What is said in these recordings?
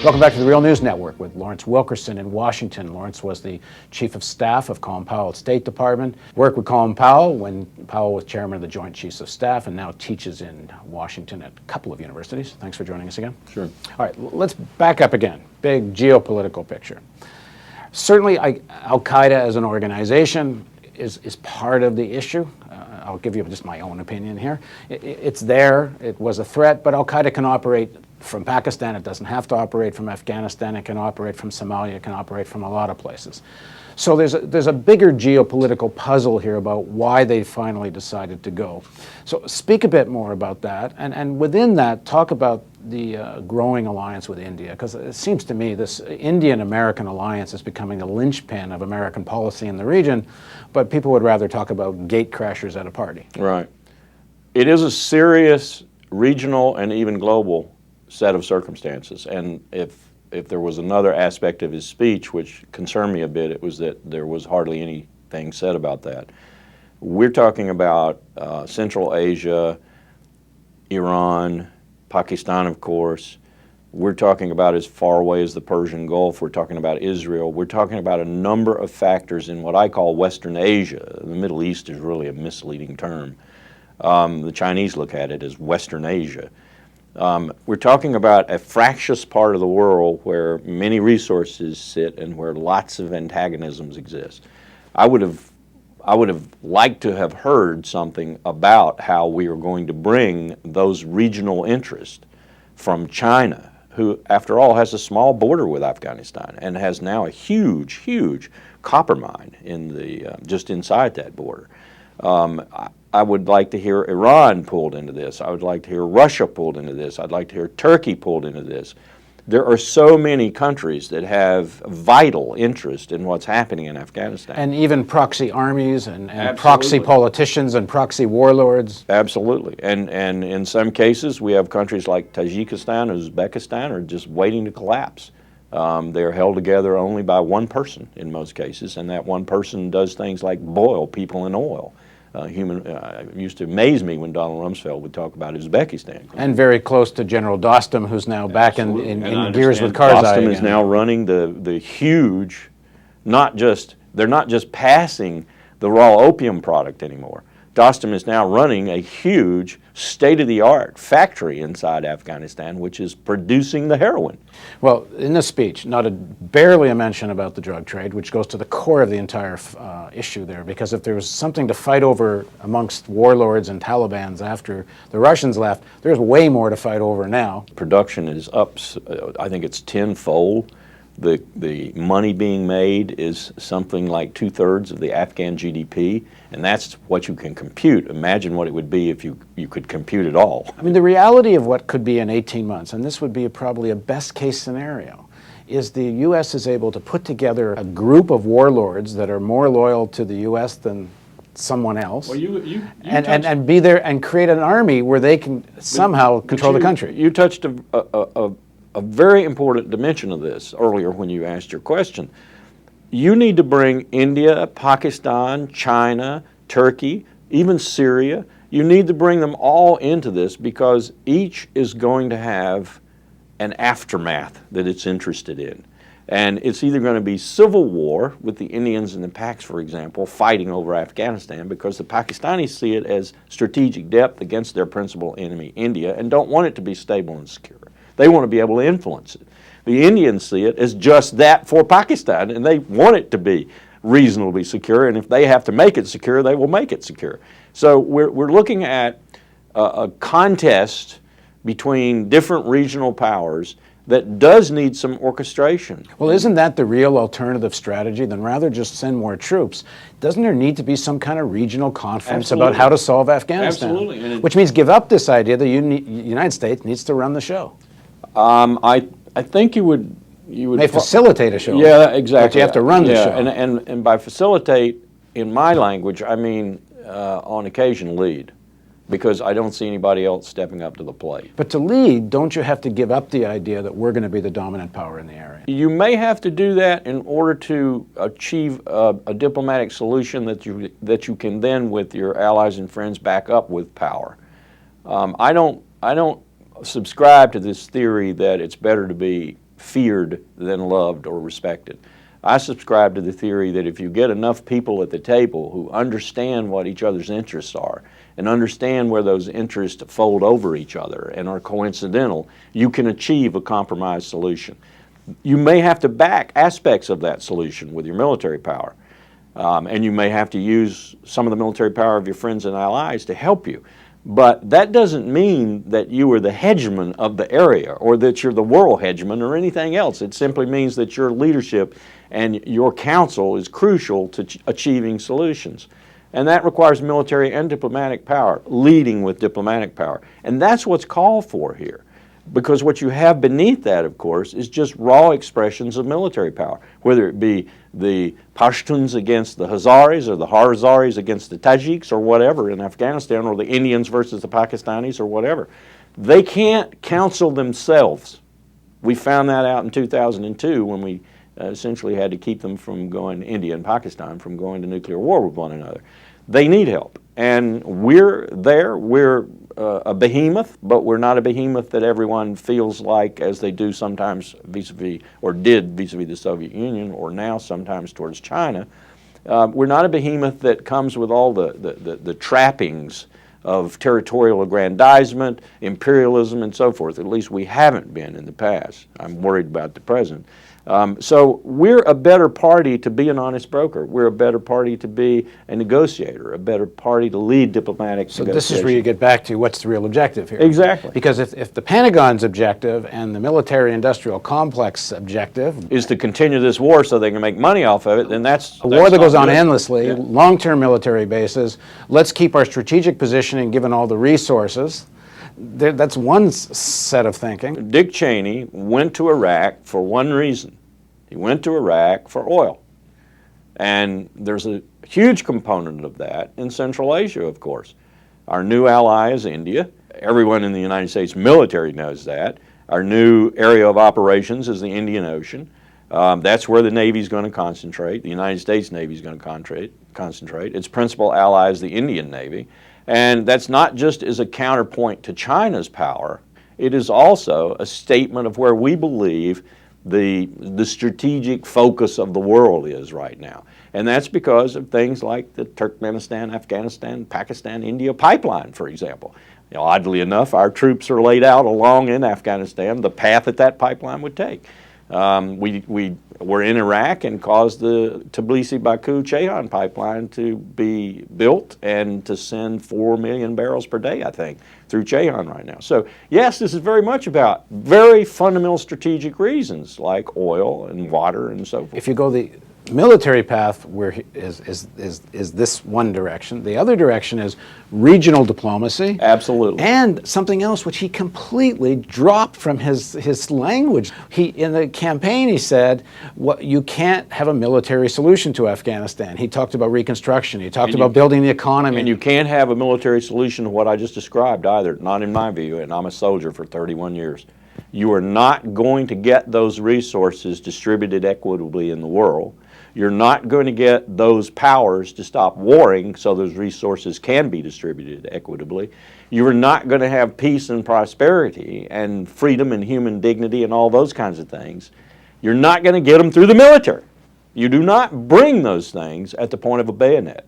Welcome back to the Real News Network with Lawrence Wilkerson in Washington. Lawrence was the Chief of Staff of Colin Powell at State Department, worked with Colin Powell when Powell was Chairman of the Joint Chiefs of Staff, and now teaches in Washington at a couple of universities. Thanks for joining us again. Sure. All right, let's back up again. Big geopolitical picture. Certainly, Al-Qaeda as an organization is part of the issue. I'll give you just my own opinion here. It's there. It was a threat, but Al-Qaeda can operate from Pakistan. It doesn't have to operate from Afghanistan. It can operate from Somalia. It can operate from a lot of places. So there's a bigger geopolitical puzzle here about why they finally decided to go. So speak a bit more about that, and within that, talk about the growing alliance with India, because it seems to me this Indian-American alliance is becoming the linchpin of American policy in the region, but people would rather talk about gate crashers at a party. Right. It is a serious regional and even global set of circumstances, and if there was another aspect of his speech which concerned me a bit, it was that there was hardly anything said about that. We're talking about Central Asia, Iran, Pakistan, of course. We're talking about as far away as the Persian Gulf. We're talking about Israel. We're talking about a number of factors in what I call Western Asia. The Middle East is really a misleading term. The Chinese look at it as Western Asia. We're talking about a fractious part of the world where many resources sit and where lots of antagonisms exist. I would have liked to have heard something about how we are going to bring those regional interests from China, who, after all, has a small border with Afghanistan and has now a huge, huge copper mine in the just inside that border. I would like to hear Iran pulled into this. I would like to hear Russia pulled into this. I'd like to hear Turkey pulled into this. There are so many countries that have vital interest in what's happening in Afghanistan. And even proxy armies and proxy politicians and proxy warlords. Absolutely. And in some cases, we have countries like Tajikistan, Uzbekistan are just waiting to collapse. They're held together only by one person in most cases, and that one person does things like boil people in oil. It used to amaze me when Donald Rumsfeld would talk about Uzbekistan. And very close to General Dostum, who's now back in gears with Karzai. Dostum is now running the huge, they're not just passing the raw opium product anymore. Dostum is now running a huge state-of-the-art factory inside Afghanistan, which is producing the heroin. Well, in this speech, barely a mention about the drug trade, which goes to the core of the entire issue there, because if there was something to fight over amongst warlords and Talibans after the Russians left, there's way more to fight over now. Production is up, I think it's tenfold. The money being made is something like 2/3 of the Afghan GDP, and that's what you can compute. Imagine what it would be if you could compute it all. I mean, the reality of what could be in 18 months, and this would be probably a best-case scenario, is the U.S. is able to put together a group of warlords that are more loyal to the U.S. than someone else, well, and be there and create an army where they can somehow control the country. You touched a very important dimension of this earlier when you asked your question. You need to bring India, Pakistan, China, Turkey, even Syria. You need to bring them all into this because each is going to have an aftermath that it's interested in. And it's either going to be civil war with the Indians and the Paks, for example, fighting over Afghanistan because the Pakistanis see it as strategic depth against their principal enemy, India, and don't want it to be stable and secure. They want to be able to influence it. The Indians see it as just that for Pakistan, and they want it to be reasonably secure, and if they have to make it secure, they will make it secure. So we're looking at a contest between different regional powers that does need some orchestration. Well, isn't that the real alternative strategy? Then rather just send more troops, doesn't there need to be some kind of regional conference about how to solve Afghanistan? Absolutely. Which means give up this idea that the United States needs to run the show. I think you would may facilitate a show. Yeah, exactly. But you have to run the show. And by facilitate, in my language, I mean on occasion lead, because I don't see anybody else stepping up to the plate. But to lead, don't you have to give up the idea that we're going to be the dominant power in the area? You may have to do that in order to achieve a diplomatic solution that you can then, with your allies and friends, back up with power. I don't subscribe to this theory that it's better to be feared than loved or respected. I subscribe to the theory that if you get enough people at the table who understand what each other's interests are and understand where those interests fold over each other and are coincidental, you can achieve a compromise solution. You may have to back aspects of that solution with your military power, and you may have to use some of the military power of your friends and allies to help you. But that doesn't mean that you are the hegemon of the area or that you're the world hegemon or anything else. It simply means that your leadership and your counsel is crucial to achieving solutions. And that requires military and diplomatic power, leading with diplomatic power. And that's what's called for here. Because what you have beneath that, of course, is just raw expressions of military power, whether it be the Pashtuns against the Hazaris or the Hazaris against the Tajiks or whatever in Afghanistan, or the Indians versus the Pakistanis or whatever. They can't counsel themselves. We found that out in 2002 when we essentially had to keep them from going, India and Pakistan, from going to nuclear war with one another. They need help. And we're there. We're a behemoth, but we're not a behemoth that everyone feels like as they do sometimes vis-a-vis, or did vis-a-vis the Soviet Union, or now sometimes towards China. We're not a behemoth that comes with all the trappings of territorial aggrandizement, imperialism, and so forth. At least we haven't been in the past. I'm worried about the present. So we're a better party to be an honest broker. We're a better party to be a negotiator, a better party to lead diplomatic negotiations. So this is where you get back to what's the real objective here. Exactly. Because if the Pentagon's objective and the military-industrial complex objective is to continue this war so they can make money off of it, then that's a war that goes on good. endlessly, Yeah. long-term military bases, let's keep our strategic positioning given all the resources. That's one set of thinking. Dick Cheney went to Iraq for one reason. He went to Iraq for oil. And there's a huge component of that in Central Asia, of course. Our new ally is India. Everyone in the United States military knows that. Our new area of operations is the Indian Ocean. That's where the Navy is going to concentrate. The United States Navy is going to concentrate. Its principal ally is the Indian Navy. And that's not just as a counterpoint to China's power. It is also a statement of where we believe the strategic focus of the world is right now. And that's because of things like the Turkmenistan, Afghanistan, Pakistan, India pipeline, for example. You know, oddly enough, our troops are laid out along in Afghanistan the path that pipeline would take. We were in Iraq and caused the Tbilisi-Baku-Ceyhan pipeline to be built and to send 4 million barrels per day, I think, through Ceyhan right now. So yes, this is very much about very fundamental strategic reasons like oil and water and so forth. If you go the military path is this one direction. The other direction is regional diplomacy. Absolutely. And something else which he completely dropped from his language. In the campaign he said, you can't have a military solution to Afghanistan. He talked about reconstruction. He talked about building the economy. And you can't have a military solution to what I just described either, not in my view, and I'm a soldier for 31 years. You are not going to get those resources distributed equitably in the world. You're not going to get those powers to stop warring so those resources can be distributed equitably. You're not going to have peace and prosperity and freedom and human dignity and all those kinds of things. You're not going to get them through the military. You do not bring those things at the point of a bayonet.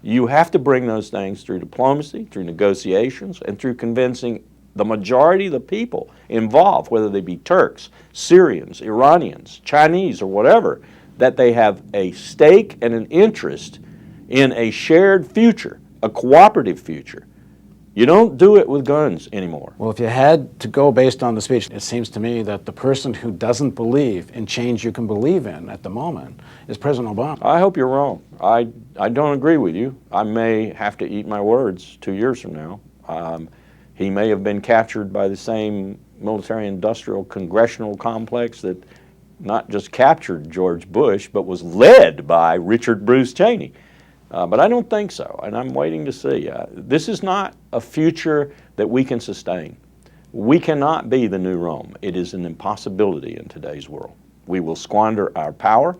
You have to bring those things through diplomacy, through negotiations, and through convincing the majority of the people involved, whether they be Turks, Syrians, Iranians, Chinese, or whatever, that they have a stake and an interest in a shared future, a cooperative future. You don't do it with guns anymore. Well, if you had to go based on the speech, it seems to me that the person who doesn't believe in change you can believe in at the moment is President Obama. I hope you're wrong. I don't agree with you. I may have to eat my words 2 years from now. He may have been captured by the same military-industrial congressional complex that not just captured George Bush, but was led by Richard Bruce Cheney. But I don't think so, and I'm waiting to see. This is not a future that we can sustain. We cannot be the new Rome. It is an impossibility in today's world. We will squander our power.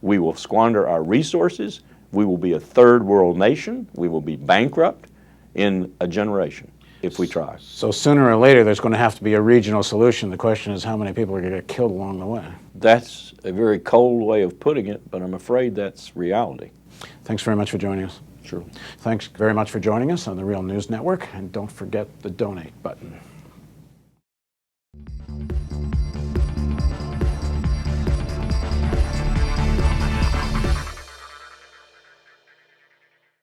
We will squander our resources. We will be a third world nation. We will be bankrupt in a generation. if we try. So sooner or later, there's going to have to be a regional solution. The question is how many people are going to get killed along the way. That's a very cold way of putting it, but I'm afraid that's reality. Thanks very much for joining us. Sure. Thanks very much for joining us on the Real News Network, and don't forget the donate button.